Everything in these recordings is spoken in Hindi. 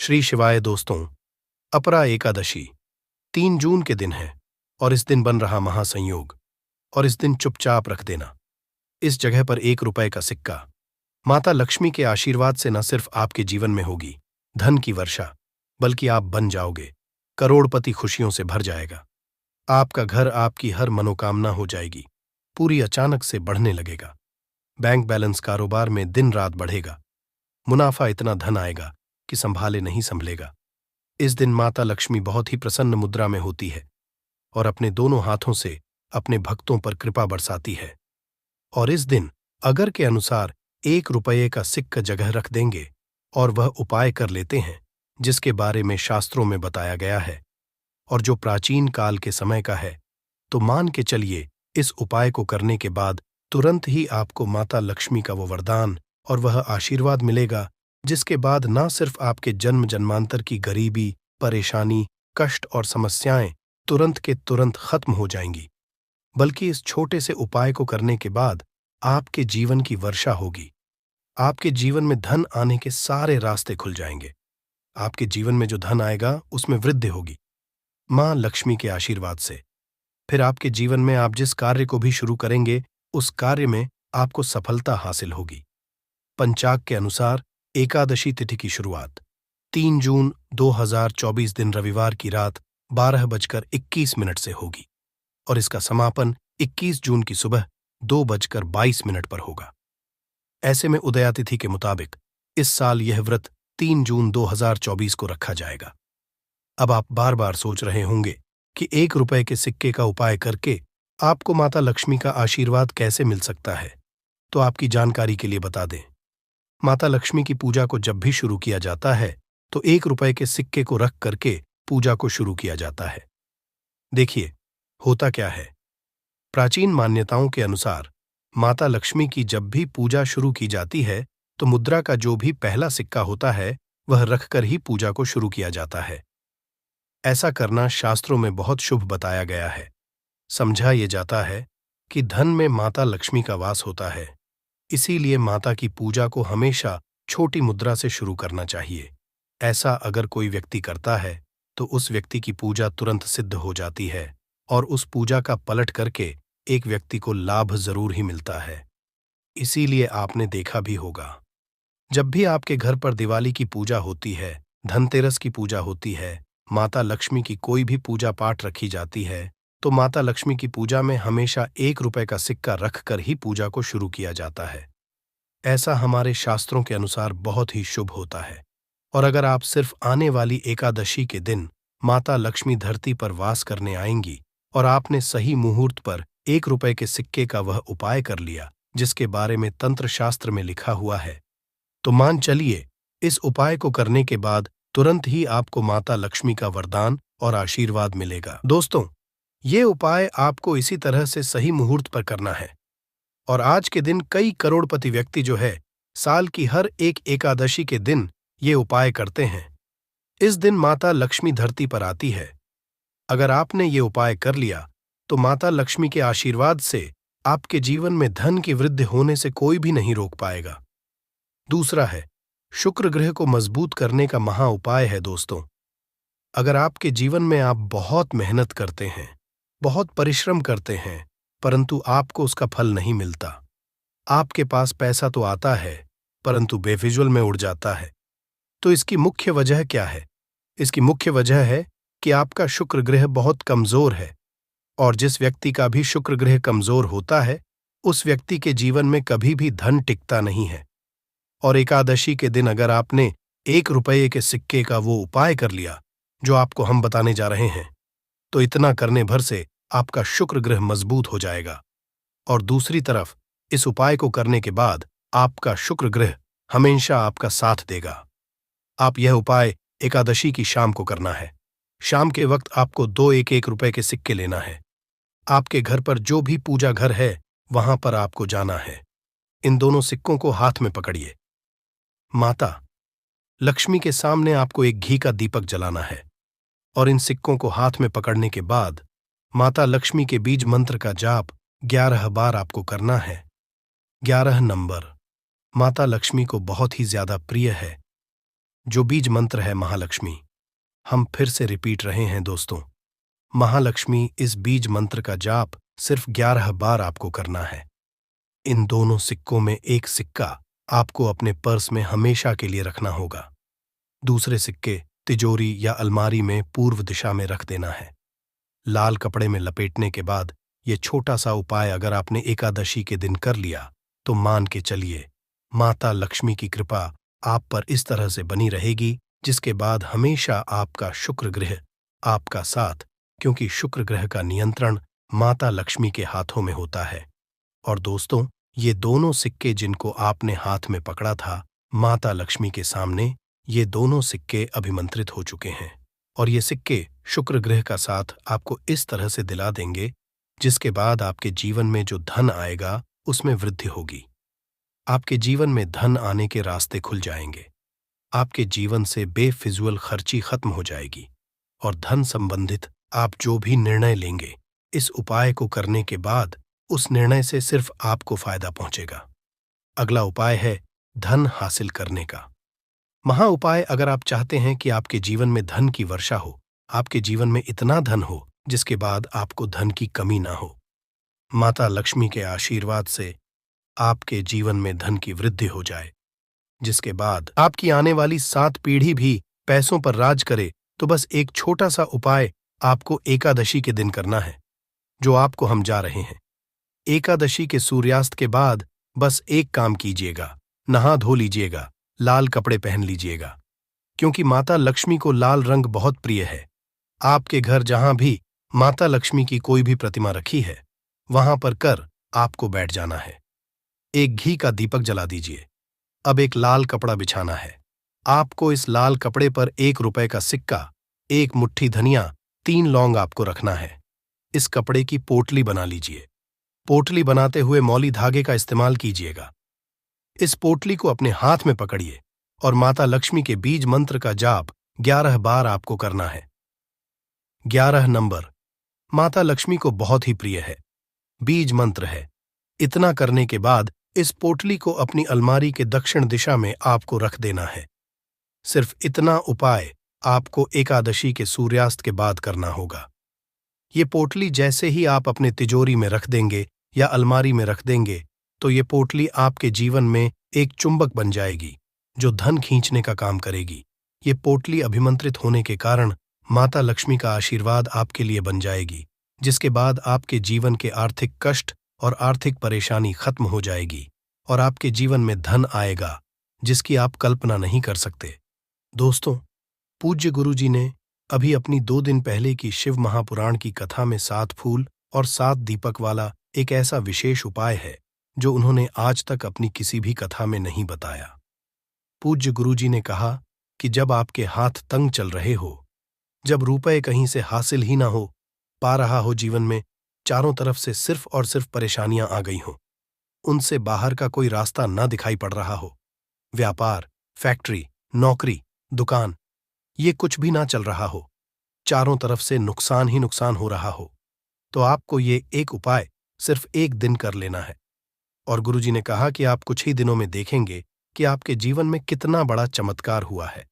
श्री शिवाय दोस्तों, अपरा एकादशी 3 जून के दिन है और इस दिन बन रहा महासंयोग। और इस दिन चुपचाप रख देना इस जगह पर 1 रुपए का सिक्का। माता लक्ष्मी के आशीर्वाद से न सिर्फ आपके जीवन में होगी धन की वर्षा, बल्कि आप बन जाओगे करोड़पति। खुशियों से भर जाएगा आपका घर, आपकी हर मनोकामना हो जाएगी पूरी, अचानक से बढ़ने लगेगा। बैंक बैलेंस, कारोबार में दिन रात बढ़ेगा, मुनाफा इतना धन आएगा कि संभाले नहीं संभलेगा। इस दिन माता लक्ष्मी बहुत ही प्रसन्न मुद्रा में होती है और अपने दोनों हाथों से अपने भक्तों पर कृपा बरसाती है। और इस दिन अगर के अनुसार 1 रुपए का सिक्का जगह रख देंगे और वह उपाय कर लेते हैं जिसके बारे में शास्त्रों में बताया गया है और जो प्राचीन काल के समय का है, तो मान के चलिए इस उपाय को करने के बाद तुरंत ही आपको माता लक्ष्मी का वो वरदान और वह आशीर्वाद मिलेगा जिसके बाद ना सिर्फ आपके जन्म जन्मांतर की गरीबी, परेशानी, कष्ट और समस्याएं तुरंत के तुरंत खत्म हो जाएंगी, बल्कि इस छोटे से उपाय को करने के बाद आपके जीवन की वर्षा होगी। आपके जीवन में धन आने के सारे रास्ते खुल जाएंगे। आपके जीवन में जो धन आएगा उसमें वृद्धि होगी मां लक्ष्मी के आशीर्वाद से। फिर आपके जीवन में आप जिस कार्य को भी शुरू करेंगे उस कार्य में आपको सफलता हासिल होगी। पंचाग के अनुसार एकादशी तिथि की शुरुआत 3 जून 2024 दिन रविवार की रात 12:21 से होगी और इसका समापन 21 जून की सुबह 2:22 पर होगा। ऐसे में उदयातिथि के मुताबिक इस साल यह व्रत 3 जून 2024 को रखा जाएगा। अब आप बार बार सोच रहे होंगे कि 1 रुपए के सिक्के का उपाय करके आपको माता लक्ष्मी का आशीर्वाद कैसे मिल सकता है, तो आपकी जानकारी के लिए बता दें। माता लक्ष्मी की पूजा को जब भी शुरू किया जाता है तो 1 रुपए के सिक्के को रख करके पूजा को शुरू किया जाता है। देखिए होता क्या है, प्राचीन मान्यताओं के अनुसार माता लक्ष्मी की जब भी पूजा शुरू की जाती है तो मुद्रा का जो भी पहला सिक्का होता है वह रखकर ही पूजा को शुरू किया जाता है। ऐसा करना शास्त्रों में बहुत शुभ बताया गया है। समझा ये जाता है कि धन में माता लक्ष्मी का वास होता है, इसीलिए माता की पूजा को हमेशा छोटी मुद्रा से शुरू करना चाहिए। ऐसा अगर कोई व्यक्ति करता है तो उस व्यक्ति की पूजा तुरंत सिद्ध हो जाती है और उस पूजा का पलट करके एक व्यक्ति को लाभ जरूर ही मिलता है। इसीलिए आपने देखा भी होगा, जब भी आपके घर पर दिवाली की पूजा होती है, धनतेरस की पूजा होती है, माता लक्ष्मी की कोई भी पूजा पाठ रखी जाती है, तो माता लक्ष्मी की पूजा में हमेशा 1 रुपए का सिक्का रखकर ही पूजा को शुरू किया जाता है। ऐसा हमारे शास्त्रों के अनुसार बहुत ही शुभ होता है। और अगर आप सिर्फ आने वाली एकादशी के दिन माता लक्ष्मी धरती पर वास करने आएंगी और आपने सही मुहूर्त पर 1 रुपए के सिक्के का वह उपाय कर लिया जिसके बारे में तंत्र शास्त्र में लिखा हुआ है, तो मान चलिए इस उपाय को करने के बाद तुरंत ही आपको माता लक्ष्मी का वरदान और आशीर्वाद मिलेगा। दोस्तों, ये उपाय आपको इसी तरह से सही मुहूर्त पर करना है। और आज के दिन कई करोड़पति व्यक्ति जो है साल की हर एक एकादशी के दिन ये उपाय करते हैं। इस दिन माता लक्ष्मी धरती पर आती है। अगर आपने ये उपाय कर लिया तो माता लक्ष्मी के आशीर्वाद से आपके जीवन में धन की वृद्धि होने से कोई भी नहीं रोक पाएगा। दूसरा है, शुक्र ग्रह को मजबूत करने का महा उपाय है। दोस्तों, अगर आपके जीवन में आप बहुत मेहनत करते हैं, बहुत परिश्रम करते हैं, परंतु आपको उसका फल नहीं मिलता, आपके पास पैसा तो आता है परंतु बेफिजुल में उड़ जाता है, तो इसकी मुख्य वजह क्या है? इसकी मुख्य वजह है कि आपका शुक्र ग्रह बहुत कमजोर है। और जिस व्यक्ति का भी शुक्र ग्रह कमजोर होता है उस व्यक्ति के जीवन में कभी भी धन टिकता नहीं है। और एकादशी के दिन अगर आपने 1 रुपए के सिक्के का वो उपाय कर लिया जो आपको हम बताने जा रहे हैं, तो इतना करने भर से आपका शुक्र ग्रह मजबूत हो जाएगा। और दूसरी तरफ इस उपाय को करने के बाद आपका शुक्र ग्रह हमेशा आपका साथ देगा। आप यह उपाय एकादशी की शाम को करना है। शाम के वक्त आपको 2 1-1 रुपए के सिक्के लेना है। आपके घर पर जो भी पूजा घर है वहां पर आपको जाना है। इन दोनों सिक्कों को हाथ में पकड़िए। माता लक्ष्मी के सामने आपको एक घी का दीपक जलाना है और इन सिक्कों को हाथ में पकड़ने के बाद माता लक्ष्मी के बीज मंत्र का जाप 11 बार आपको करना है। 11 नंबर माता लक्ष्मी को बहुत ही ज्यादा प्रिय है। जो बीज मंत्र है महालक्ष्मी। हम फिर से रिपीट रहे हैं दोस्तों, महालक्ष्मी इस बीज मंत्र का जाप सिर्फ 11 बार आपको करना है। इन दोनों सिक्कों में एक सिक्का आपको अपने पर्स में हमेशा के लिए रखना होगा। दूसरे सिक्के तिजोरी या अलमारी में पूर्व दिशा में रख देना है। लाल कपड़े में लपेटने के बाद ये छोटा सा उपाय अगर आपने एकादशी के दिन कर लिया तो मान के चलिए माता लक्ष्मी की कृपा आप पर इस तरह से बनी रहेगी, जिसके बाद हमेशा आपका शुक्र ग्रह आपका साथ, क्योंकि शुक्र ग्रह का नियंत्रण माता लक्ष्मी के हाथों में होता है। और दोस्तों, ये दोनों सिक्के जिनको आपने हाथ में पकड़ा था माता लक्ष्मी के सामने, ये दोनों सिक्के अभिमंत्रित हो चुके हैं और ये सिक्के शुक्र ग्रह का साथ आपको इस तरह से दिला देंगे, जिसके बाद आपके जीवन में जो धन आएगा उसमें वृद्धि होगी। आपके जीवन में धन आने के रास्ते खुल जाएंगे। आपके जीवन से बेफिजूल खर्ची खत्म हो जाएगी और धन संबंधित आप जो भी निर्णय लेंगे इस उपाय को करने के बाद उस निर्णय से सिर्फ आपको फायदा पहुंचेगा। अगला उपाय है धन हासिल करने का महा उपाय। अगर आप चाहते हैं कि आपके जीवन में धन की वर्षा हो, आपके जीवन में इतना धन हो जिसके बाद आपको धन की कमी ना हो, माता लक्ष्मी के आशीर्वाद से आपके जीवन में धन की वृद्धि हो जाए, जिसके बाद आपकी आने वाली 7 पीढ़ी भी पैसों पर राज करे, तो बस एक छोटा सा उपाय आपको एकादशी के दिन करना है, जो आपको हम जा रहे हैं। एकादशी के सूर्यास्त के बाद बस एक काम कीजिएगा, नहा धो लीजिएगा, लाल कपड़े पहन लीजिएगा, क्योंकि माता लक्ष्मी को लाल रंग बहुत प्रिय है। आपके घर जहां भी माता लक्ष्मी की कोई भी प्रतिमा रखी है वहां पर कर आपको बैठ जाना है। एक घी का दीपक जला दीजिए। अब एक लाल कपड़ा बिछाना है। आपको इस लाल कपड़े पर 1 रुपए का सिक्का, 1 मुट्ठी धनिया, 3 लौंग आपको रखना है। इस कपड़े की पोटली बना लीजिए। पोटली बनाते हुए मौली धागे का इस्तेमाल कीजिएगा। इस पोटली को अपने हाथ में पकड़िए और माता लक्ष्मी के बीज मंत्र का जाप 11 बार आपको करना है। 11 नंबर माता लक्ष्मी को बहुत ही प्रिय है, बीज मंत्र है। इतना करने के बाद इस पोटली को अपनी अलमारी के दक्षिण दिशा में आपको रख देना है। सिर्फ इतना उपाय आपको एकादशी के सूर्यास्त के बाद करना होगा। ये पोटली जैसे ही आप अपने तिजोरी में रख देंगे या अलमारी में रख देंगे तो ये पोटली आपके जीवन में एक चुंबक बन जाएगी जो धन खींचने का काम करेगी। ये पोटली अभिमंत्रित होने के कारण माता लक्ष्मी का आशीर्वाद आपके लिए बन जाएगी, जिसके बाद आपके जीवन के आर्थिक कष्ट और आर्थिक परेशानी खत्म हो जाएगी और आपके जीवन में धन आएगा जिसकी आप कल्पना नहीं कर सकते। दोस्तों, पूज्य गुरुजी ने अभी अपनी 2 दिन पहले की शिव महापुराण की कथा में 7 फूल और 7 दीपक वाला एक ऐसा विशेष उपाय है जो उन्होंने आज तक अपनी किसी भी कथा में नहीं बताया। पूज्य गुरुजी ने कहा कि जब आपके हाथ तंग चल रहे हो, जब रुपए कहीं से हासिल ही ना हो पा रहा हो, जीवन में चारों तरफ से सिर्फ और सिर्फ परेशानियां आ गई हों, उनसे बाहर का कोई रास्ता ना दिखाई पड़ रहा हो, व्यापार, फैक्ट्री, नौकरी, दुकान, ये कुछ भी ना चल रहा हो, चारों तरफ से नुकसान ही नुकसान हो रहा हो, तो आपको ये एक उपाय सिर्फ 1 दिन कर लेना है। और गुरुजी ने कहा कि आप कुछ ही दिनों में देखेंगे कि आपके जीवन में कितना बड़ा चमत्कार हुआ है।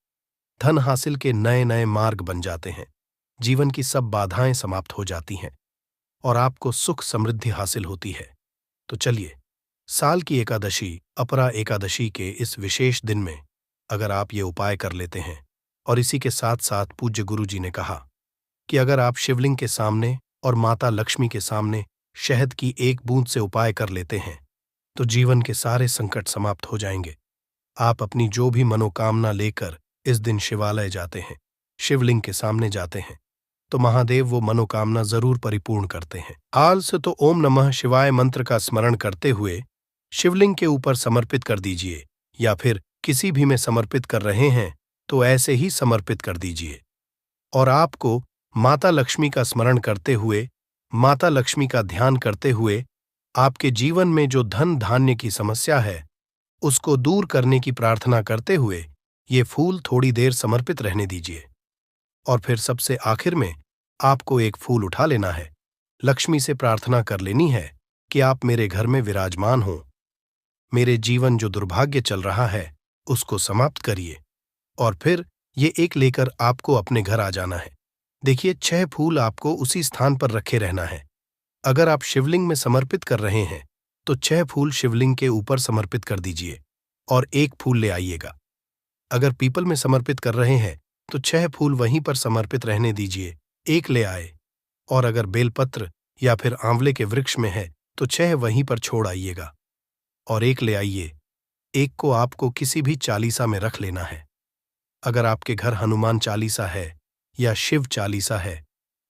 धन हासिल के नए नए मार्ग बन जाते हैं, जीवन की सब बाधाएं समाप्त हो जाती हैं और आपको सुख समृद्धि हासिल होती है। तो चलिए, साल की एकादशी अपरा एकादशी के इस विशेष दिन में अगर आप ये उपाय कर लेते हैं, और इसी के साथ साथ पूज्य गुरुजी ने कहा कि अगर आप शिवलिंग के सामने और माता लक्ष्मी के सामने शहद की 1 बूंद से उपाय कर लेते हैं तो जीवन के सारे संकट समाप्त हो जाएंगे। आप अपनी जो भी मनोकामना लेकर इस दिन शिवालय जाते हैं, शिवलिंग के सामने जाते हैं, तो महादेव वो मनोकामना जरूर परिपूर्ण करते हैं। हाल से तो ओम नमः शिवाय मंत्र का स्मरण करते हुए शिवलिंग के ऊपर समर्पित कर दीजिए, या फिर किसी भी में समर्पित कर रहे हैं तो ऐसे ही समर्पित कर दीजिए। और आपको माता लक्ष्मी का स्मरण करते हुए, माता लक्ष्मी का ध्यान करते हुए आपके जीवन में जो धन धान्य की समस्या है उसको दूर करने की प्रार्थना करते हुए ये फूल थोड़ी देर समर्पित रहने दीजिए। और फिर सबसे आखिर में आपको एक फूल उठा लेना है, लक्ष्मी से प्रार्थना कर लेनी है कि आप मेरे घर में विराजमान हों, मेरे जीवन जो दुर्भाग्य चल रहा है उसको समाप्त करिए और फिर ये एक लेकर आपको अपने घर आ जाना है। देखिए, 6 फूल आपको उसी स्थान पर रखे रहना है। अगर आप शिवलिंग में समर्पित कर रहे हैं तो 6 फूल शिवलिंग के ऊपर समर्पित कर दीजिए और 1 फूल ले आइएगा। अगर पीपल में समर्पित कर रहे हैं तो 6 फूल वहीं पर समर्पित रहने दीजिए, 1 ले आए। और अगर बेलपत्र या फिर आंवले के वृक्ष में है तो 6 वहीं पर छोड़ आइएगा और 1 ले आइए। 1 को आपको किसी भी चालीसा में रख लेना है। अगर आपके घर हनुमान चालीसा है या शिव चालीसा है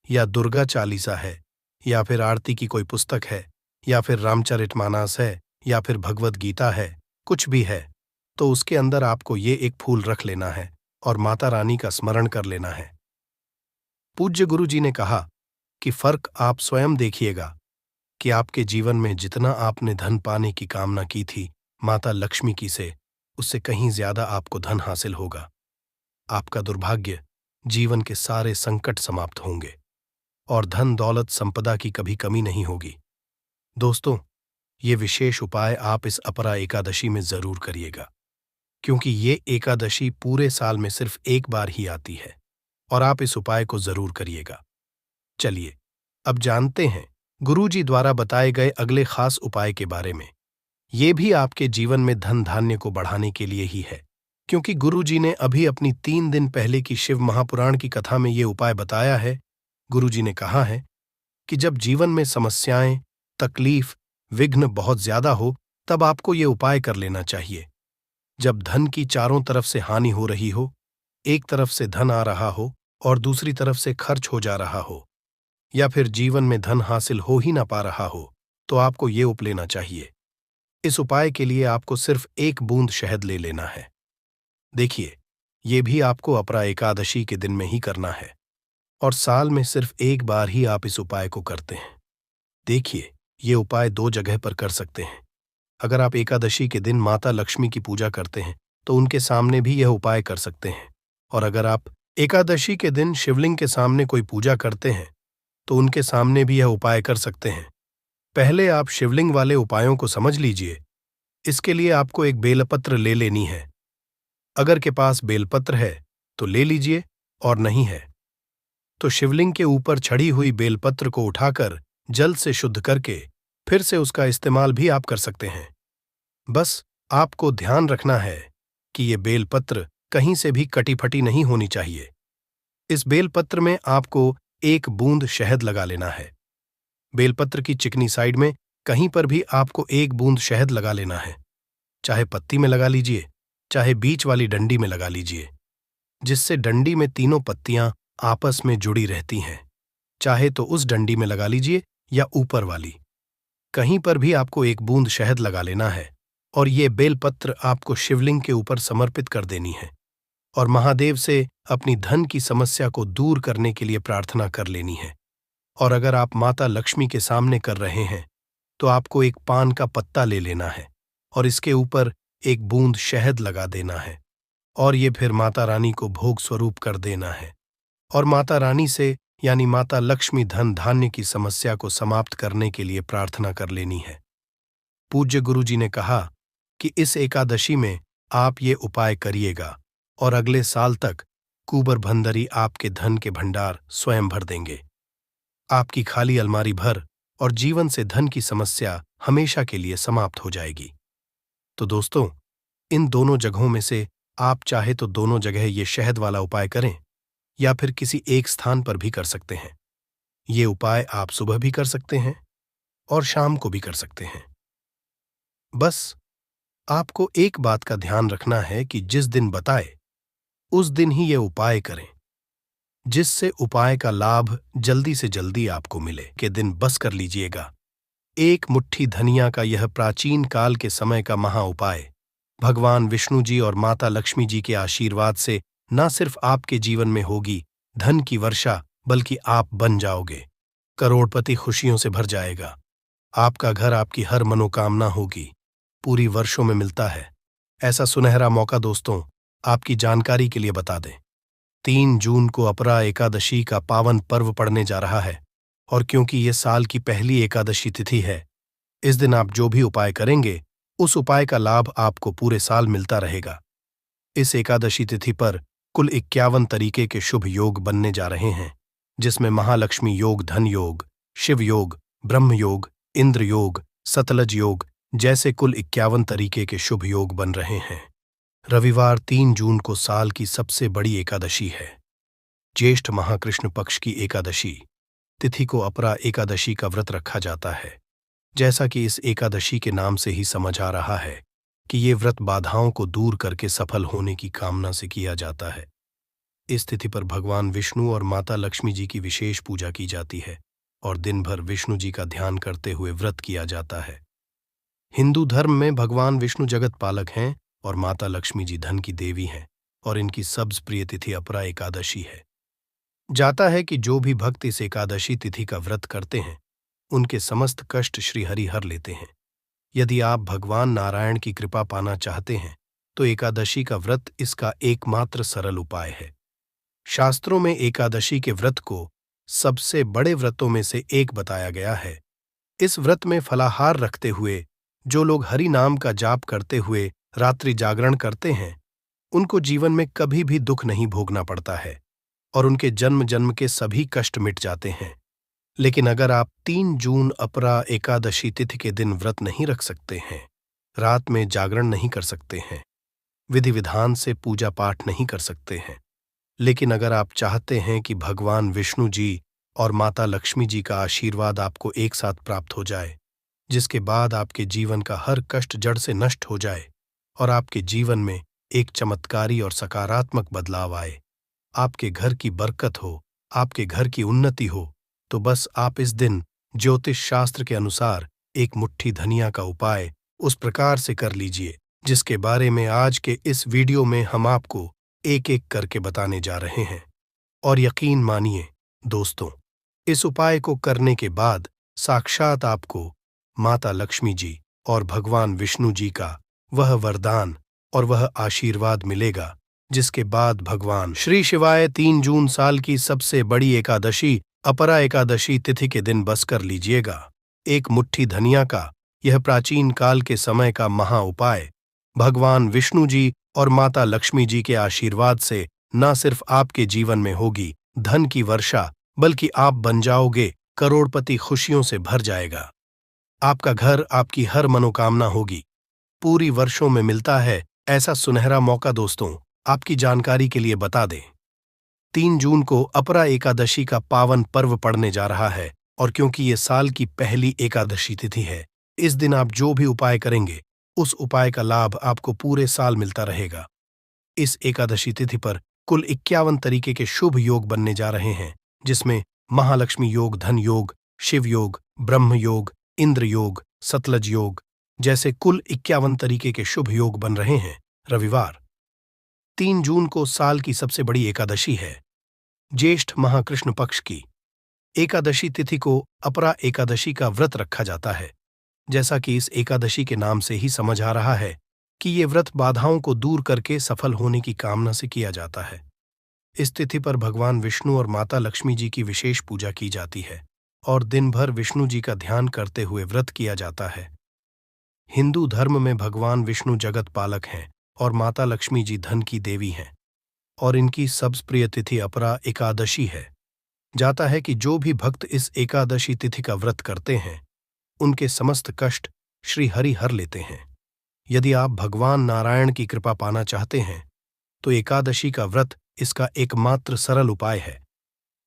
या दुर्गा चालीसा है या फिर आरती की कोई पुस्तक है या फिर रामचरितमानस है या फिर भगवद गीता है, कुछ भी है, तो उसके अंदर आपको ये 1 फूल रख लेना है और माता रानी का स्मरण कर लेना है। पूज्य गुरु जी ने कहा कि फर्क आप स्वयं देखिएगा कि आपके जीवन में जितना आपने धन पाने की कामना की थी माता लक्ष्मी की से, उससे कहीं ज्यादा आपको धन हासिल होगा। आपका दुर्भाग्य, जीवन के सारे संकट समाप्त होंगे और धन दौलत संपदा की कभी कमी नहीं होगी। दोस्तों, ये विशेष उपाय आप इस अपरा एकादशी में जरूर करिएगा, क्योंकि ये एकादशी पूरे साल में सिर्फ एक बार ही आती है और आप इस उपाय को जरूर करिएगा। चलिए अब जानते हैं गुरुजी द्वारा बताए गए अगले खास उपाय के बारे में। ये भी आपके जीवन में धन धान्य को बढ़ाने के लिए ही है, क्योंकि गुरुजी ने अभी अपनी 3 दिन पहले की शिव महापुराण की कथा में ये उपाय बताया है। गुरुजी ने कहा है कि जब जीवन में समस्याएं, तकलीफ, विघ्न बहुत ज्यादा हो तब आपको ये उपाय कर लेना चाहिए। जब धन की चारों तरफ से हानि हो रही हो, एक तरफ से धन आ रहा हो और दूसरी तरफ से खर्च हो जा रहा हो, या फिर जीवन में धन हासिल हो ही ना पा रहा हो, तो आपको ये उप लेना चाहिए। इस उपाय के लिए आपको सिर्फ 1 बूंद शहद ले लेना है। देखिए, ये भी आपको अपरा एकादशी के दिन में ही करना है और साल में सिर्फ 1 बार ही आप इस उपाय को करते हैं। देखिए, ये उपाय 2 जगह पर कर सकते हैं। अगर आप एकादशी के दिन माता लक्ष्मी की पूजा करते हैं तो उनके सामने भी यह उपाय कर सकते हैं, और अगर आप एकादशी के दिन शिवलिंग के सामने कोई पूजा करते हैं तो उनके सामने भी यह उपाय कर सकते हैं। पहले आप शिवलिंग वाले उपायों को समझ लीजिए। इसके लिए आपको एक बेलपत्र ले लेनी है। अगर के पास बेलपत्र है तो ले लीजिए, और नहीं है तो शिवलिंग के ऊपर छड़ी हुई बेलपत्र को उठाकर जल से शुद्ध करके फिर से उसका इस्तेमाल भी आप कर सकते हैं। बस आपको ध्यान रखना है कि ये बेलपत्र कहीं से भी कटी फटी नहीं होनी चाहिए। इस बेलपत्र में आपको 1 बूंद शहद लगा लेना है। बेलपत्र की चिकनी साइड में कहीं पर भी आपको 1 बूंद शहद लगा लेना है। चाहे पत्ती में लगा लीजिए, चाहे बीच वाली डंडी में लगा लीजिए, जिससे डंडी में तीनों पत्तियां आपस में जुड़ी रहती हैं। चाहे तो उस डंडी में लगा लीजिए या ऊपर वाली, कहीं पर भी आपको 1 बूंद शहद लगा लेना है और ये बेलपत्र आपको शिवलिंग के ऊपर समर्पित कर देनी है और महादेव से अपनी धन की समस्या को दूर करने के लिए प्रार्थना कर लेनी है। और अगर आप माता लक्ष्मी के सामने कर रहे हैं तो आपको 1 पान का पत्ता ले लेना है और इसके ऊपर 1 बूंद शहद लगा देना है और ये फिर माता रानी को भोग स्वरूप कर देना है और माता रानी से यानी माता लक्ष्मी धन धान्य की समस्या को समाप्त करने के लिए प्रार्थना कर लेनी है। पूज्य गुरु जी ने कहा कि इस एकादशी में आप ये उपाय करिएगा और अगले साल तक कुबर भंदरी आपके धन के भंडार स्वयं भर देंगे। आपकी खाली अलमारी भर और जीवन से धन की समस्या हमेशा के लिए समाप्त हो जाएगी। तो दोस्तों, इन दोनों जगहों में से आप चाहे तो दोनों जगह ये शहद वाला उपाय करें या फिर किसी एक स्थान पर भी कर सकते हैं। ये उपाय आप सुबह भी कर सकते हैं और शाम को भी कर सकते हैं। बस आपको एक बात का ध्यान रखना है कि जिस दिन बताए उस दिन ही ये उपाय करें, जिससे उपाय का लाभ जल्दी से जल्दी आपको मिले। के दिन बस कर लीजिएगा। 1 मुट्ठी धनिया का यह प्राचीन काल के समय का महा उपाय भगवान विष्णु जी और माता लक्ष्मी जी के आशीर्वाद से न सिर्फ आपके जीवन में होगी धन की वर्षा, बल्कि आप बन जाओगे करोड़पति। खुशियों से भर जाएगा आपका घर, आपकी हर मनोकामना होगी। पूरी वर्षों में मिलता है ऐसा सुनहरा मौका। दोस्तों, आपकी जानकारी के लिए बता दें, 3 जून को अपरा एकादशी का पावन पर्व पड़ने जा रहा है और क्योंकि ये साल की पहली एकादशी तिथि है, इस दिन आप जो भी उपाय करेंगे उस उपाय का लाभ आपको पूरे साल मिलता रहेगा। इस एकादशी तिथि पर कुल 51 तरीके के शुभ योग बनने जा रहे हैं, जिसमें महालक्ष्मी योग, धन योग, शिव योग, ब्रह्म योग, इंद्र योग, सतलज योग जैसे कुल 51 तरीके के शुभ योग बन रहे हैं। रविवार 3 जून को साल की सबसे बड़ी एकादशी है। ज्येष्ठ महाकृष्ण पक्ष की एकादशी तिथि को अपरा एकादशी का व्रत रखा जाता है। जैसा कि इस एकादशी के नाम से ही समझ आ रहा है कि ये व्रत बाधाओं को दूर करके सफल होने की कामना से किया जाता है। इस तिथि पर भगवान विष्णु और माता लक्ष्मी जी की विशेष पूजा की जाती है और दिन भर विष्णु जी का ध्यान करते हुए व्रत किया जाता है। हिंदू धर्म में भगवान विष्णु जगत पालक हैं और माता लक्ष्मी जी धन की देवी हैं और इनकी सबसे प्रिय तिथि अपरा एकादशी है। जाता है कि जो भी भक्त इस एकादशी तिथि का व्रत करते हैं उनके समस्त कष्ट श्री हरि हर लेते हैं। यदि आप भगवान नारायण की कृपा पाना चाहते हैं तो एकादशी का व्रत इसका एकमात्र सरल उपाय है। शास्त्रों में एकादशी के व्रत को सबसे बड़े व्रतों में से एक बताया गया है। इस व्रत में फलाहार रखते हुए जो लोग हरि नाम का जाप करते हुए रात्रि जागरण करते हैं उनको जीवन में कभी भी दुख नहीं भोगना पड़ता है और उनके जन्म जन्म के सभी कष्ट मिट जाते हैं। लेकिन अगर आप 3 जून अपरा एकादशी तिथि के दिन व्रत नहीं रख सकते हैं, रात में जागरण नहीं कर सकते हैं, विधि विधान से पूजा पाठ नहीं कर सकते हैं, लेकिन अगर आप चाहते हैं कि भगवान विष्णु जी और माता लक्ष्मी जी का आशीर्वाद आपको एक साथ प्राप्त हो जाए, जिसके बाद आपके जीवन का हर कष्ट जड़ से नष्ट हो जाए और आपके जीवन में एक चमत्कारी और सकारात्मक बदलाव आए, आपके घर की बरकत हो, आपके घर की उन्नति हो, तो बस आप इस दिन ज्योतिष शास्त्र के अनुसार एक मुट्ठी धनिया का उपाय उस प्रकार से कर लीजिए जिसके बारे में आज के इस वीडियो में हम आपको एक एक करके बताने जा रहे हैं। और यकीन मानिए दोस्तों, इस उपाय को करने के बाद साक्षात आपको माता लक्ष्मी जी और भगवान विष्णु जी का वह वरदान और वह आशीर्वाद मिलेगा जिसके बाद भगवान श्री शिवाय 3 जून साल की सबसे बड़ी एकादशी अपरा एकादशी तिथि के दिन बस कर लीजिएगा। एक मुट्ठी धनिया का यह प्राचीन काल के समय का महा उपाय भगवान विष्णु जी और माता लक्ष्मी जी के आशीर्वाद से न सिर्फ आपके जीवन में होगी धन की वर्षा, बल्कि आप बन जाओगे करोड़पति, खुशियों से भर जाएगा। आपका घर, आपकी हर मनोकामना होगी। पूरी वर्षों में मिलता है ऐसा सुनहरा मौका। दोस्तों, आपकी जानकारी के लिए बता दें, 3 जून को अपरा एकादशी का पावन पर्व पड़ने जा रहा है और क्योंकि ये साल की पहली एकादशी तिथि है, इस दिन आप जो भी उपाय करेंगे उस उपाय का लाभ आपको पूरे साल मिलता रहेगा। इस एकादशी तिथि पर कुल 51 तरीके के शुभ योग बनने जा रहे हैं, जिसमें महालक्ष्मी योग, धन योग, शिव योग, ब्रह्म योग, इंद्र योग, सतलज योग जैसे कुल 51 तरीके के शुभ योग बन रहे हैं। रविवार 3 जून को साल की सबसे बड़ी एकादशी है। ज्येष्ठ महाकृष्ण पक्ष की एकादशी तिथि को अपरा एकादशी का व्रत रखा जाता है। जैसा कि इस एकादशी के नाम से ही समझ आ रहा है कि ये व्रत बाधाओं को दूर करके सफल होने की कामना से किया जाता है। इस तिथि पर भगवान विष्णु और माता लक्ष्मी जी की विशेष पूजा की जाती है और दिन भर विष्णु जी का ध्यान करते हुए व्रत किया जाता है। हिंदू धर्म में भगवान विष्णु जगत पालक हैं और माता लक्ष्मी जी धन की देवी हैं और इनकी सबसे प्रिय तिथि अपरा एकादशी है। जाता है कि जो भी भक्त इस एकादशी तिथि का व्रत करते हैं उनके समस्त कष्ट श्री हरि हर लेते हैं। यदि आप भगवान नारायण की कृपा पाना चाहते हैं तो एकादशी का व्रत इसका एकमात्र सरल उपाय है।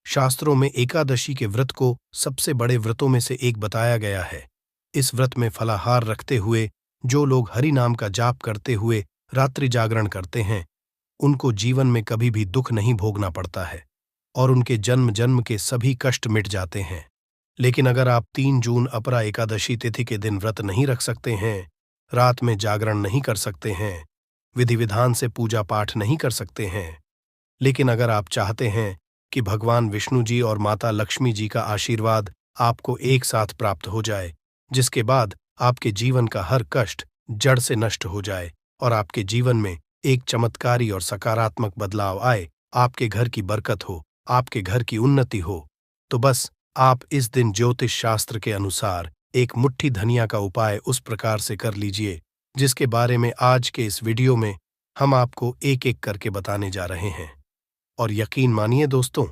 शास्त्रों में एकादशी के व्रत को सबसे बड़े व्रतों में से एक बताया गया है। इस व्रत में फलाहार रखते हुए जो लोग हरि नाम का जाप करते हुए रात्रि जागरण करते हैं उनको जीवन में कभी भी दुख नहीं भोगना पड़ता है और उनके जन्म जन्म के सभी कष्ट मिट जाते हैं। लेकिन अगर आप 3 जून अपरा एकादशी तिथि के दिन व्रत नहीं रख सकते हैं, रात में जागरण नहीं कर सकते हैं, विधि विधान से पूजा पाठ नहीं कर सकते हैं, लेकिन अगर आप चाहते हैं कि भगवान विष्णु जी और माता लक्ष्मी जी का आशीर्वाद आपको एक साथ प्राप्त हो जाए, जिसके बाद आपके जीवन का हर कष्ट जड़ से नष्ट हो जाए और आपके जीवन में एक चमत्कारी और सकारात्मक बदलाव आए, आपके घर की बरकत हो, आपके घर की उन्नति हो, तो बस आप इस दिन ज्योतिष शास्त्र के अनुसार एक मुट्ठी धनिया का उपाय उस प्रकार से कर लीजिए जिसके बारे में आज के इस वीडियो में हम आपको एक एक करके बताने जा रहे हैं। और यकीन मानिए दोस्तों,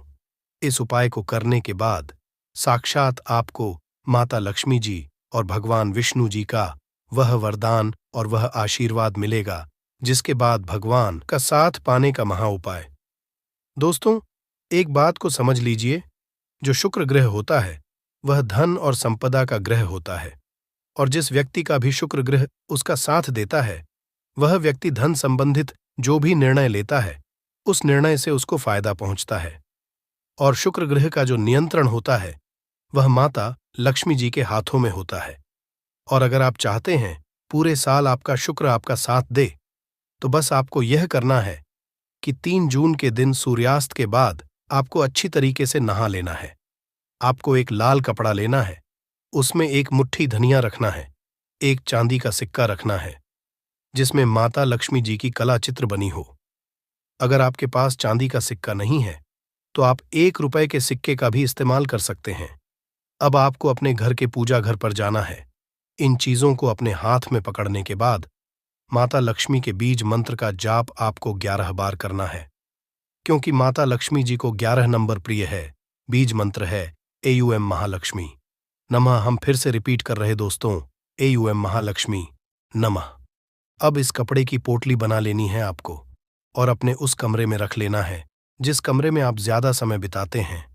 इस उपाय को करने के बाद साक्षात आपको माता लक्ष्मी जी और भगवान विष्णु जी का वह वरदान और वह आशीर्वाद मिलेगा, जिसके बाद भगवान का साथ पाने का महा उपाय। दोस्तों, एक बात को समझ लीजिए, जो शुक्र ग्रह होता है वह धन और संपदा का ग्रह होता है, और जिस व्यक्ति का भी शुक्र ग्रह उसका साथ देता है, वह व्यक्ति धन संबंधित जो भी निर्णय लेता है उस निर्णय से उसको फायदा पहुंचता है। और शुक्र ग्रह का जो नियंत्रण होता है वह माता लक्ष्मी जी के हाथों में होता है। और अगर आप चाहते हैं पूरे साल आपका शुक्र आपका साथ दे, तो बस आपको यह करना है कि 3 जून के दिन सूर्यास्त के बाद आपको अच्छी तरीके से नहा लेना है। आपको एक लाल कपड़ा लेना है, उसमें एक मुट्ठी धनिया रखना है, एक चांदी का सिक्का रखना है जिसमें माता लक्ष्मी जी की कला चित्र बनी हो। अगर आपके पास चांदी का सिक्का नहीं है तो आप 1 रुपए के सिक्के का भी इस्तेमाल कर सकते हैं। अब आपको अपने घर के पूजा घर पर जाना है। इन चीजों को अपने हाथ में पकड़ने के बाद माता लक्ष्मी के बीज मंत्र का जाप आपको 11 बार करना है। क्योंकि माता लक्ष्मी जी को 11 नंबर प्रिय है। बीज मंत्र है एयूएम महालक्ष्मी नमः। हम फिर से रिपीट कर रहे दोस्तों, एयूएम महालक्ष्मी नमः। अब इस कपड़े की पोटली बना लेनी है आपको और अपने उस कमरे में रख लेना है जिस कमरे में आप ज्यादा समय बिताते हैं।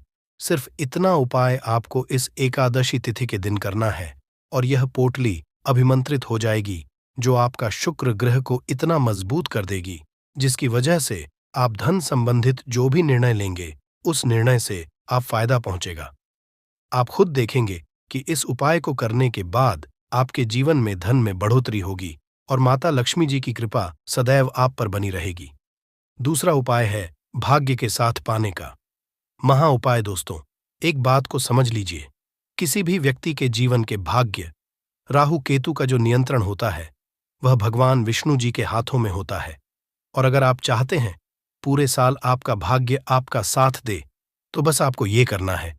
सिर्फ इतना उपाय आपको इस एकादशी तिथि के दिन करना है और यह पोटली अभिमंत्रित हो जाएगी, जो आपका शुक्र ग्रह को इतना मजबूत कर देगी जिसकी वजह से आप धन संबंधित जो भी निर्णय लेंगे उस निर्णय से आप फायदा पहुंचेगा। आप खुद देखेंगे कि इस उपाय को करने के बाद आपके जीवन में धन में बढ़ोतरी होगी और माता लक्ष्मी जी की कृपा सदैव आप पर बनी रहेगी। दूसरा उपाय है भाग्य के साथ पाने का महा उपाय। दोस्तों, एक बात को समझ लीजिए, किसी भी व्यक्ति के जीवन के भाग्य, राहु केतु का जो नियंत्रण होता है वह भगवान विष्णु जी के हाथों में होता है। और अगर आप चाहते हैं पूरे साल आपका भाग्य आपका साथ दे, तो बस आपको ये करना है,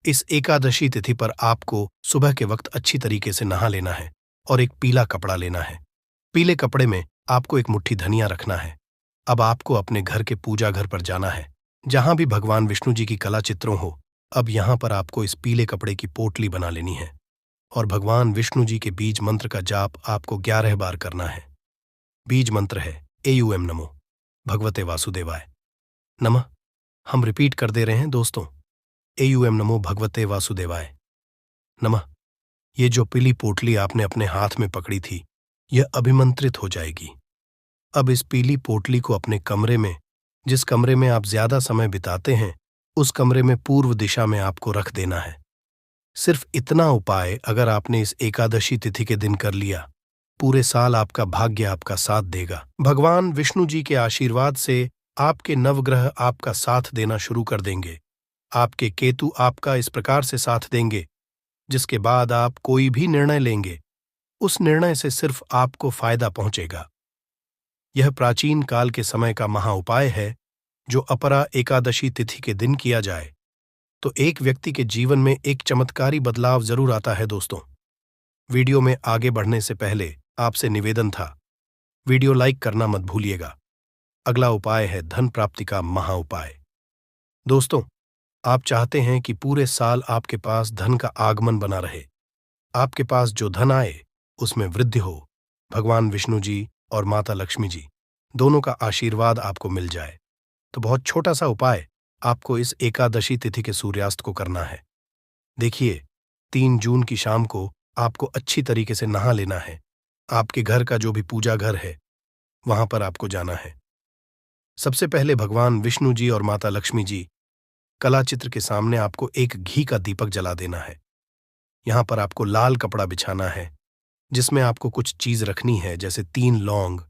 इस एकादशी तिथि पर आपको सुबह के वक्त अच्छी तरीके से नहा लेना है और एक पीला कपड़ा लेना है। पीले कपड़े में आपको एक मुट्ठी धनिया रखना है। अब आपको अपने घर के पूजा घर पर जाना है, जहां भी भगवान विष्णु जी की कला चित्रों हो। अब यहां पर आपको इस पीले कपड़े की पोटली बना लेनी है और भगवान विष्णु जी के बीज मंत्र का जाप आपको 11 बार करना है। बीज मंत्र है एयूएम नमो भगवते वासुदेवाय नमः। हम रिपीट कर दे रहे हैं दोस्तों, एयूएम नमो भगवते वासुदेवाय नमः। ये जो पीली पोटली आपने अपने हाथ में पकड़ी थी, यह अभिमंत्रित हो जाएगी। अब इस पीली पोटली को अपने कमरे में, जिस कमरे में आप ज्यादा समय बिताते हैं, उस कमरे में पूर्व दिशा में आपको रख देना है। सिर्फ इतना उपाय अगर आपने इस एकादशी तिथि के दिन कर लिया, पूरे साल आपका भाग्य आपका साथ देगा। भगवान विष्णु जी के आशीर्वाद से आपके नवग्रह आपका साथ देना शुरू कर देंगे। आपके केतु आपका इस प्रकार से साथ देंगे जिसके बाद आप कोई भी निर्णय लेंगे, उस निर्णय से सिर्फ आपको फायदा पहुंचेगा। यह प्राचीन काल के समय का महा उपाय है, जो अपरा एकादशी तिथि के दिन किया जाए तो एक व्यक्ति के जीवन में एक चमत्कारी बदलाव जरूर आता है। दोस्तों, वीडियो में आगे बढ़ने से पहले आपसे निवेदन था, वीडियो लाइक करना मत भूलिएगा। अगला उपाय है धन प्राप्ति का महा उपाय। दोस्तों, आप चाहते हैं कि पूरे साल आपके पास धन का आगमन बना रहे, आपके पास जो धन आए उसमें वृद्धि हो, भगवान विष्णु जी और माता लक्ष्मी जी दोनों का आशीर्वाद आपको मिल जाए, तो बहुत छोटा सा उपाय आपको इस एकादशी तिथि के सूर्यास्त को करना है। देखिए, 3 जून की शाम को आपको अच्छी तरीके से नहा लेना है। आपके घर का जो भी पूजा घर है वहां पर आपको जाना है। सबसे पहले भगवान विष्णु जी और माता लक्ष्मी जी कला चित्र के सामने आपको एक घी का दीपक जला देना है। यहां पर आपको लाल कपड़ा बिछाना है जिसमें आपको कुछ चीज रखनी है, जैसे 3 लौंग,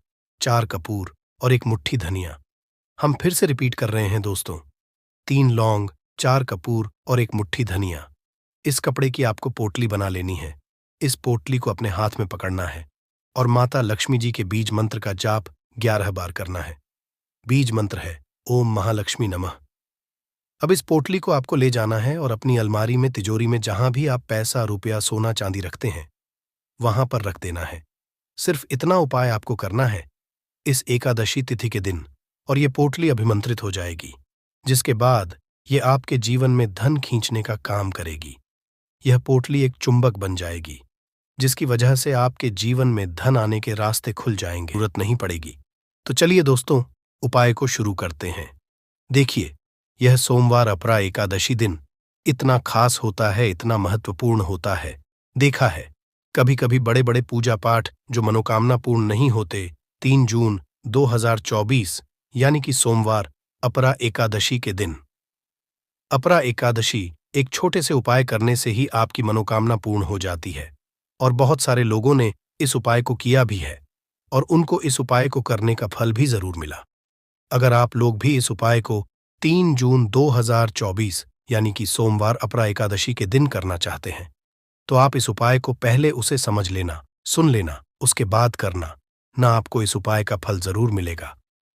4 कपूर और एक मुट्ठी धनिया। हम फिर से रिपीट कर रहे हैं दोस्तों, 3 लौंग, 4 कपूर और एक मुट्ठी धनिया। इस कपड़े की आपको पोटली बना लेनी है। इस पोटली को अपने हाथ में पकड़ना है और माता लक्ष्मी जी के बीज मंत्र का जाप 11 बार करना है। बीज मंत्र है ओम महालक्ष्मी नमः। अब इस पोटली को आपको ले जाना है और अपनी अलमारी में, तिजोरी में, जहां भी आप पैसा, रुपया, सोना, चांदी रखते हैं वहां पर रख देना है। सिर्फ इतना उपाय आपको करना है। इस एकादशी तिथि के दिन, और ये पोटली अभिमंत्रित हो जाएगी, जिसके बाद ये आपके जीवन में धन खींचने का काम करेगी। यह पोटली एक चुंबक बन जाएगी, जिसकी वजह से आपके जीवन में धन आने के रास्ते खुल जाएंगे, जरूरत नहीं पड़ेगी। तो चलिए दोस्तों, उपाय को शुरू करते हैं। देखिए, यह सोमवार अपरा एकादशी दिन इतना खास होता है, इतना महत्वपूर्ण होता है। देखा है, कभी कभी बड़े बड़े पूजा पाठ जो मनोकामना पूर्ण नहीं होते, 3 जून 2024 यानी कि सोमवार अपरा एकादशी के दिन। अपरा एकादशी एक छोटे से उपाय करने से ही आपकी मनोकामना पूर्ण हो जाती है, और बहुत सारे लोगों ने इस उपाय को किया भी है, और उनको इस उपाय को करने का फल भी जरूर मिला। अगर आप लोग भी इस उपाय को 3 जून 2024 यानी कि सोमवार अपरा एकादशी के दिन करना चाहते हैं, तो आप इस उपाय को पहले उसे समझ लेना, सुन लेना, उसके बाद करना, ना आपको इस उपाय का फल जरूर मिलेगा।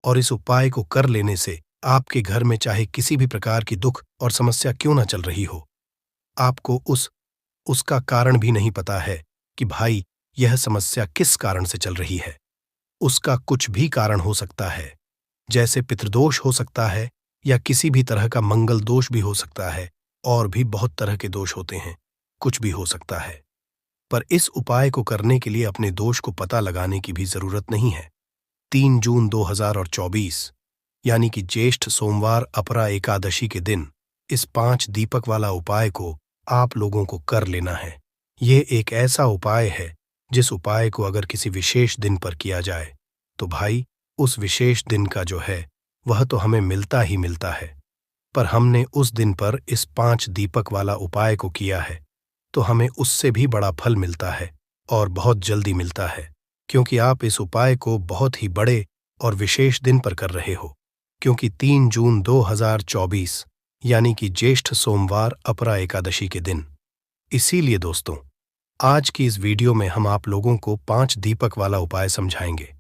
और इस उपाय को कर लेने से आपके घर में चाहे किसी भी प्रकार की दुख और समस्या क्यों ना चल रही हो, आपको उसका कारण भी नहीं पता है कि भाई यह समस्या किस कारण से चल रही है। उसका कुछ भी कारण हो सकता है, जैसे पितृदोष हो सकता है, या किसी भी तरह का मंगल दोष भी हो सकता है, और भी बहुत तरह के दोष होते हैं, कुछ भी हो सकता है। पर इस उपाय को करने के लिए अपने दोष को पता लगाने की भी जरूरत नहीं है। 3 जून 2024 यानी कि ज्येष्ठ सोमवार अपरा एकादशी के दिन इस 5 दीपक वाला उपाय को आप लोगों को कर लेना है। ये एक ऐसा उपाय है जिस उपाय को अगर किसी विशेष दिन पर किया जाए तो भाई उस विशेष दिन का जो है वह तो हमें मिलता ही मिलता है। पर हमने उस दिन पर इस 5 दीपक वाला उपाय को किया है तो हमें उससे भी बड़ा फल मिलता है, और बहुत जल्दी मिलता है, क्योंकि आप इस उपाय को बहुत ही बड़े और विशेष दिन पर कर रहे हो। क्योंकि 3 जून 2024 यानी कि ज्येष्ठ सोमवार अपरा एकादशी के दिन। इसीलिए दोस्तों, आज की इस वीडियो में हम आप लोगों को 5 दीपक वाला उपाय समझाएंगे,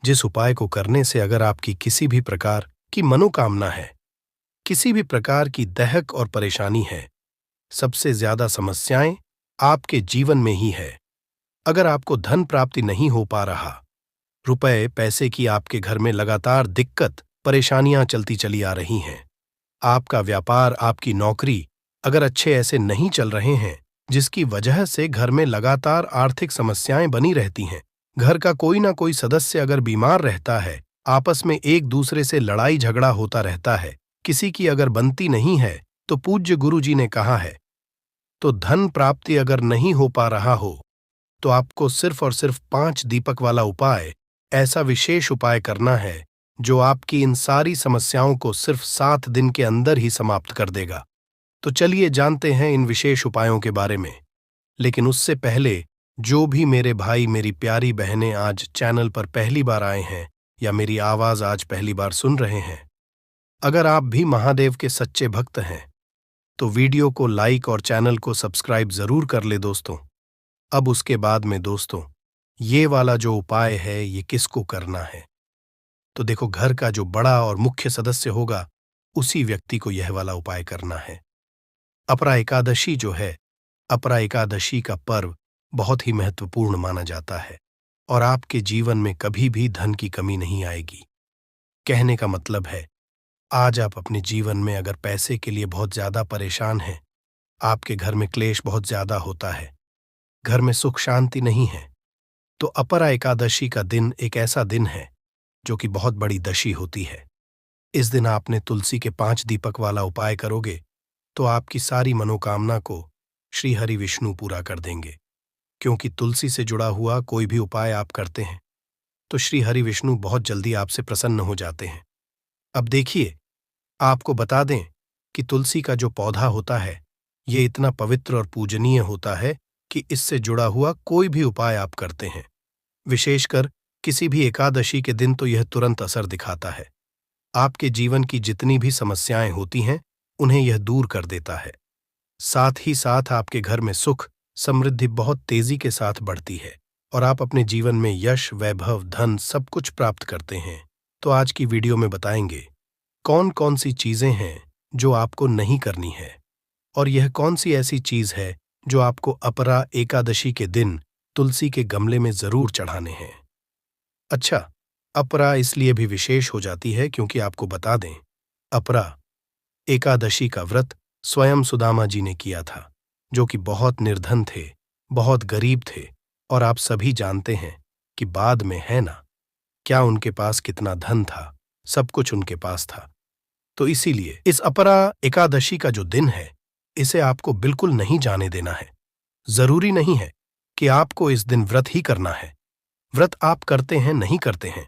जिस उपाय को करने से अगर आपकी किसी भी प्रकार की मनोकामना है, किसी भी प्रकार की दहक और परेशानी है, सबसे ज्यादा समस्याएं आपके जीवन में ही है। अगर आपको धन प्राप्ति नहीं हो पा रहा, रुपए पैसे की आपके घर में लगातार दिक्कत परेशानियां चलती चली आ रही हैं, आपका व्यापार आपकी नौकरी अगर अच्छे ऐसे नहीं चल रहे हैं, जिसकी वजह से घर में लगातार आर्थिक समस्याएं बनी रहती हैं, घर का कोई ना कोई सदस्य अगर बीमार रहता है, आपस में एक दूसरे से लड़ाई झगड़ा होता रहता है, किसी की अगर बनती नहीं है, तो पूज्य गुरु जी ने कहा है, तो धन प्राप्ति अगर नहीं हो पा रहा हो तो आपको सिर्फ और सिर्फ 5 दीपक वाला उपाय, ऐसा विशेष उपाय करना है जो आपकी इन सारी समस्याओं को सिर्फ 7 दिन के अंदर ही समाप्त कर देगा। तो चलिए जानते हैं इन विशेष उपायों के बारे में। लेकिन उससे पहले जो भी मेरे भाई मेरी प्यारी बहनें आज चैनल पर पहली बार आए हैं या मेरी आवाज आज पहली बार सुन रहे हैं, अगर आप भी महादेव के सच्चे भक्त हैं तो वीडियो को लाइक और चैनल को सब्सक्राइब जरूर कर ले दोस्तों। अब उसके बाद में दोस्तों, ये वाला जो उपाय है ये किसको करना है, तो देखो, घर का जो बड़ा और मुख्य सदस्य होगा उसी व्यक्ति को यह वाला उपाय करना है। अपरा एकादशी जो है, अपरा एकादशी का पर्व बहुत ही महत्वपूर्ण माना जाता है, और आपके जीवन में कभी भी धन की कमी नहीं आएगी। कहने का मतलब है, आज आप अपने जीवन में अगर पैसे के लिए बहुत ज्यादा परेशान हैं, आपके घर में क्लेश बहुत ज्यादा होता है, घर में सुख शांति नहीं है, तो अपरा एकादशी का दिन एक ऐसा दिन है जो कि बहुत बड़ी दशी होती है। इस दिन आपने तुलसी के 5 दीपक वाला उपाय करोगे तो आपकी सारी मनोकामना को श्री हरि विष्णु पूरा कर देंगे। क्योंकि तुलसी से जुड़ा हुआ कोई भी उपाय आप करते हैं तो श्री हरि विष्णु बहुत जल्दी आपसे प्रसन्न हो जाते हैं। अब देखिए, आपको बता दें कि तुलसी का जो पौधा होता है ये इतना पवित्र और पूजनीय होता है कि इससे जुड़ा हुआ कोई भी उपाय आप करते हैं, विशेषकर किसी भी एकादशी के दिन, तो यह तुरंत असर दिखाता है। आपके जीवन की जितनी भी समस्याएं होती हैं उन्हें यह दूर कर देता है। साथ ही साथ आपके घर में सुख समृद्धि बहुत तेजी के साथ बढ़ती है, और आप अपने जीवन में यश वैभव धन सब कुछ प्राप्त करते हैं। तो आज की वीडियो में बताएंगे कौन कौन सी चीजें हैं जो आपको नहीं करनी है, और यह कौन सी ऐसी चीज है जो आपको अपरा एकादशी के दिन तुलसी के गमले में जरूर चढ़ाने हैं। अच्छा, अपरा इसलिए भी विशेष हो जाती है क्योंकि आपको बता दें, अपरा एकादशी का व्रत स्वयं सुदामा जी ने किया था, जो कि बहुत निर्धन थे, बहुत गरीब थे, और आप सभी जानते हैं कि बाद में है ना, क्या उनके पास कितना धन था, सब कुछ उनके पास था। तो इसीलिए इस अपरा एकादशी का जो दिन है, इसे आपको बिल्कुल नहीं जाने देना है। जरूरी नहीं है कि आपको इस दिन व्रत ही करना है। व्रत आप करते हैं नहीं करते हैं,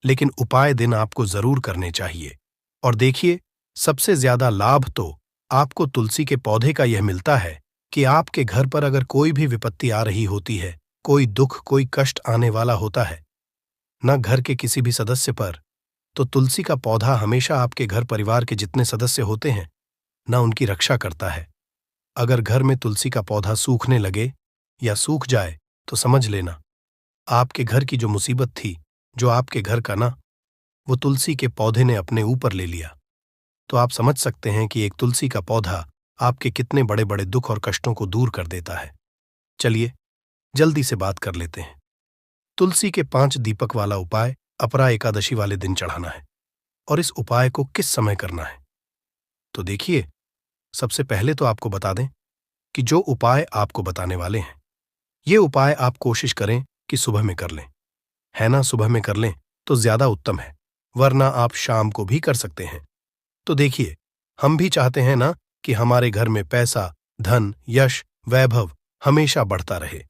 लेकिन उपाय दिन आपको जरूर करने चाहिए। और देखिए, सबसे ज्यादा लाभ तो आपको तुलसी के पौधे का यह मिलता है कि आपके घर पर अगर कोई भी विपत्ति आ रही होती है, कोई दुख कोई कष्ट आने वाला होता है, न घर के किसी भी सदस्य पर, तो तुलसी का पौधा हमेशा आपके घर परिवार के जितने सदस्य होते हैं न उनकी रक्षा करता है। अगर घर में तुलसी का पौधा सूखने लगे या सूख जाए तो समझ लेना, आपके घर की जो मुसीबत थी, जो आपके घर का ना, वो तुलसी के पौधे ने अपने ऊपर ले लिया। तो आप समझ सकते हैं कि एक तुलसी का पौधा आपके कितने बड़े बड़े दुख और कष्टों को दूर कर देता है। चलिए जल्दी से बात कर लेते हैं। तुलसी के 5 दीपक वाला उपाय अपरा एकादशी वाले दिन चढ़ाना है। और इस उपाय को किस समय करना है? तो देखिए, सबसे पहले तो आपको बता दें कि जो उपाय आपको बताने वाले हैं, ये उपाय आप कोशिश करें कि सुबह में कर लें। है ना, सुबह में कर लें तो ज्यादा उत्तम है, वरना आप शाम को भी कर सकते हैं। तो देखिए, हम भी चाहते हैं ना कि हमारे घर में पैसा, धन, यश, वैभव हमेशा बढ़ता रहे।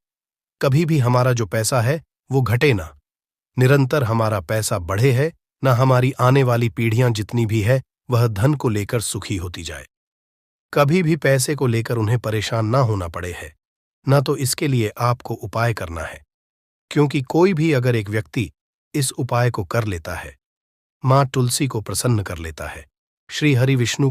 कभी भी हमारा जो पैसा है वो घटे ना, निरंतर हमारा पैसा बढ़े है, ना हमारी आने वाली पीढ़ियां जितनी भी है वह धन को लेकर सुखी होती जाए। कभी भी पैसे को लेकर उन्हें परेशान ना होना पड़े है, ना तो इसके लिए आपको उपाय करना है। क्योंकि कोई भी अगर एक व्यक्ति इस उपाय को कर लेता है, मां तुलसी को प्रसन्न कर लेता है, श्री हरि विष्णु को